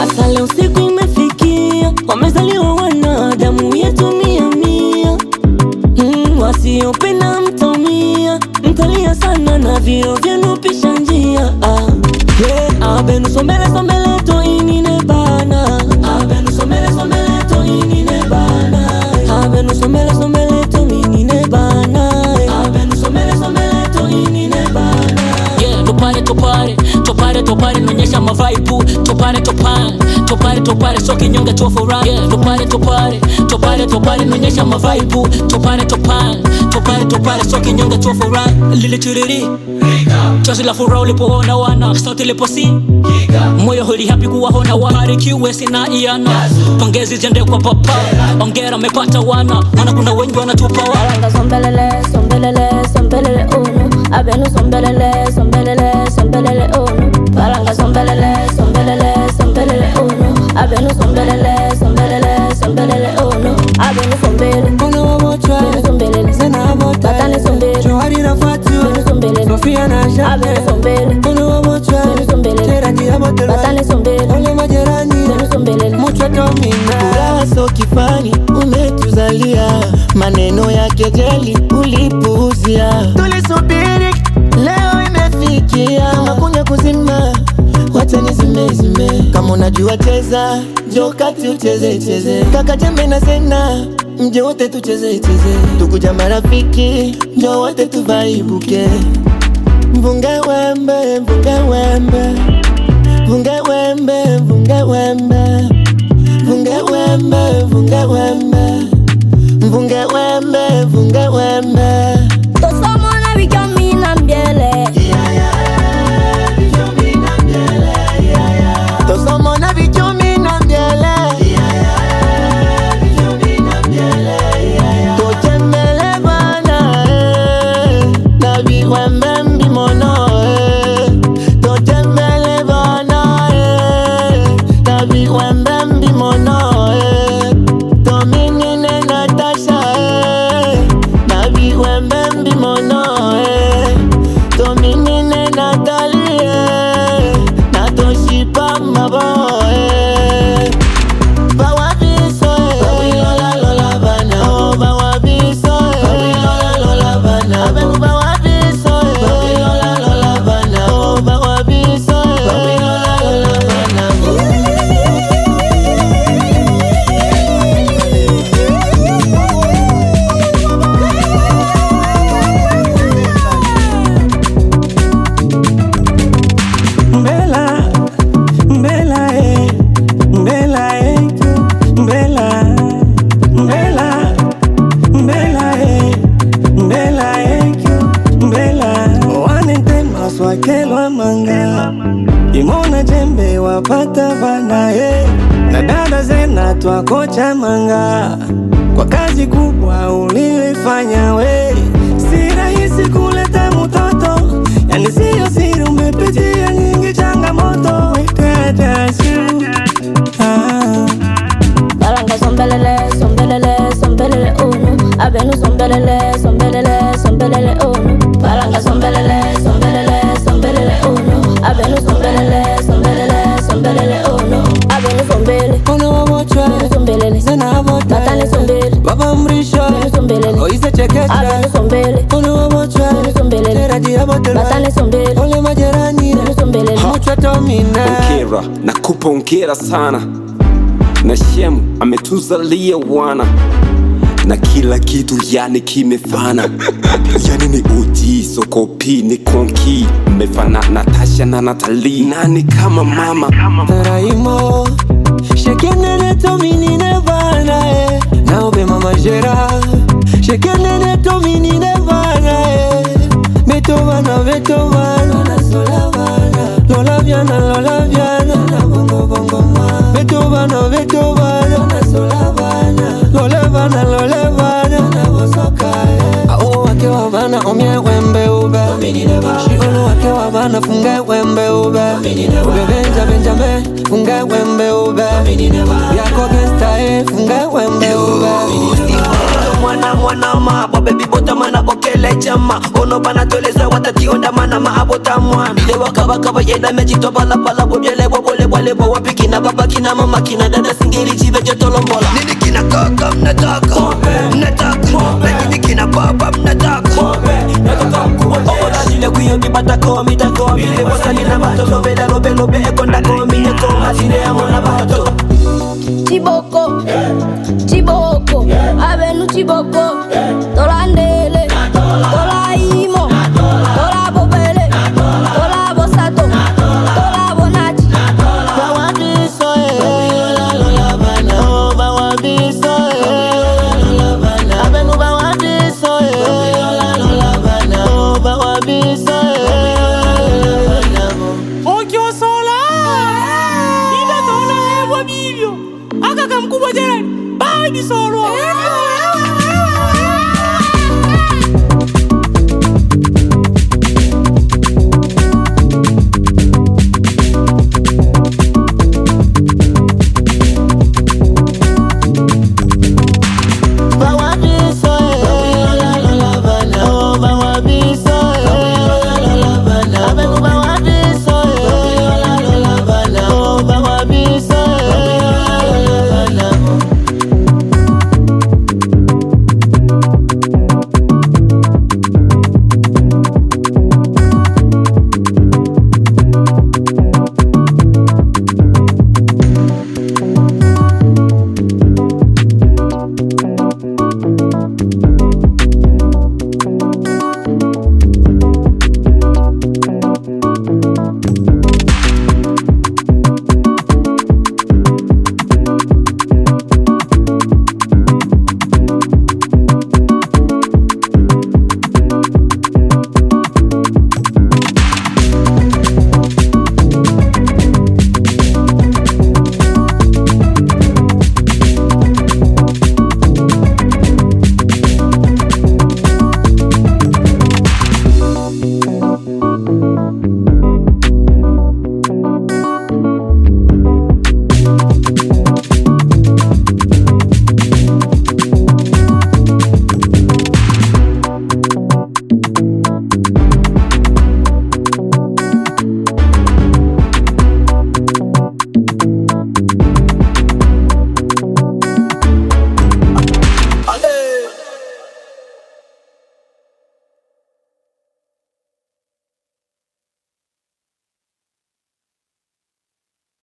Asale usiku imefikia, wamezaliwa wana damu yetu mia mia. Wasiopenda mtaumia, mtalia sana na vio vyenu pisha njia. Abenu sombele sombele to inine bana. Abenu sombele sombele to inine bana. Abenu sombele sombele to inine bana. Abenu sombele sombele to inine bana. Yeah, topare nonyesha mavaibu. Topare so kinyonge tu furaha. Yeah, topare nonyesha mavaibu. Topare so kinyonge tu furaha. Lili chiriri chozi la furaha ulipoona wana, sauti liposi moyo huli happy kuwaona waharikiwe sina iana. Pongezi jende kwa papa, ongera mepata wana, maana kuna wengi wanatupa wa. Balanga sombelele, sombelele, sombelele ono. Abenu sombelele, sombelele, sombelele ono. Balanga sombelele, sombelele, sombelele ono. Abenu sombelele, sombelele, sombelele ono. Abenu sombele, Kono wamochwa, benu sombelele, zena abota, batane sombele, Johari na Fatu, benu sombelele, Sofia na abenu Shane. sombele, Kono wamochwa, benu sombelele, Tera kiabote, batane sombele, ole majerani, benu sombelele. muchwa tomina. Furaha so kifani, umetuzalia maneno ya kejeli ulipuuzia. Tulisubiri, leo imefikia, makunya kuzima, wacha nizime. Kama unajua cheza, njoo kati ucheze. Kaka Jembe na Zena, mje wote tucheze. Tukuja marafiki, njoo wote tuvaibuke. Mvunge wembe, mvunge wembe. Vunge wembe, vunge wembe. Vunge wembe, vunge wembe. Vunge wembe, vunge wembe. Tosomo na bijomi na mbiele. Tosomo na bijomi na mbiele. Tochembele bana na biwembe mbimono. Tochembele bana na biwembe mbimono. Tominine Natasha na biwembe mbimono. Tominine Natalie na toshipa maboe. Bawabiso bawilola lola bana. Oh bawabiso bawilola lola bana. Abegu bawabiso bawilola lola bana. Oh bawabiso bawilola lola bana. Wakelwa manga imona jembe wapata bana na dada Zena twakocha manga kwa kazi kubwa ulifanya we. Si rahisi kuleta mtoto, yani siyo siri, umepitia nyingi changamoto. Balanga sombelele, sombelele, sombelele ono. Abenu sombelele, sombelele, sombelele ono. Balanga sombelele, sombelele, sombelele ono. Abenu sombelele, sombelele, sombelele ono. Abenu sombele, Kono wamochwa, benu sombelele, Zena abota, batane sombele, Baba Mrisho, benu sombelele, Oise chekecha. abenu sombele, Kono wamochwa, benu sombelele, Tera kiabote, batane sombele, ole majerani, benu sombelele. muchwa tomina. Ongera, nakupa ongera sana. Na Shemu ametuzalia wana na kila kitu yani kimefana. Yani ni uji, sokopi, ni konki. Mmefana Natasha na Natalie. Nani kama mama Raimo shekenene tominine bana naobe mama jera. Shekenene tominine bana betovana na sola bana. Lola viana na bongo ma. Betovana na sola bana. Lole bana na bosoka. Ao wake wa bana omye wembe ube. Shikolo wake wa bana funge wembe ube. Ube Benjamin funge wembe ube. Yako gesta funge wembe ube. wanama bo baby bota mana bokele chama ono bana toleza watati onda mana ma abota mwana bile wakaba yenda meji to bala bo byele bo bole bo wapiki na baba kina mama kina dada singeli chive jotolombola nini kina kaka mnataka lakini kina baba mnataka ola jile kuyo bibata ko mitako bile bosa nina bato lobe ekonda ko minyeko asire ya mona bato Chiboko, abenu chiboko, tolandele, tolaimo, tolabobele, tolabosato, tolabonati. Bawabiso la bana, bawabiso la bana, abenu bawabiso la bana, bawabiso la bana. Okyo sola, ida tona hewa bilio, akaka mkubwa jere, baby solo.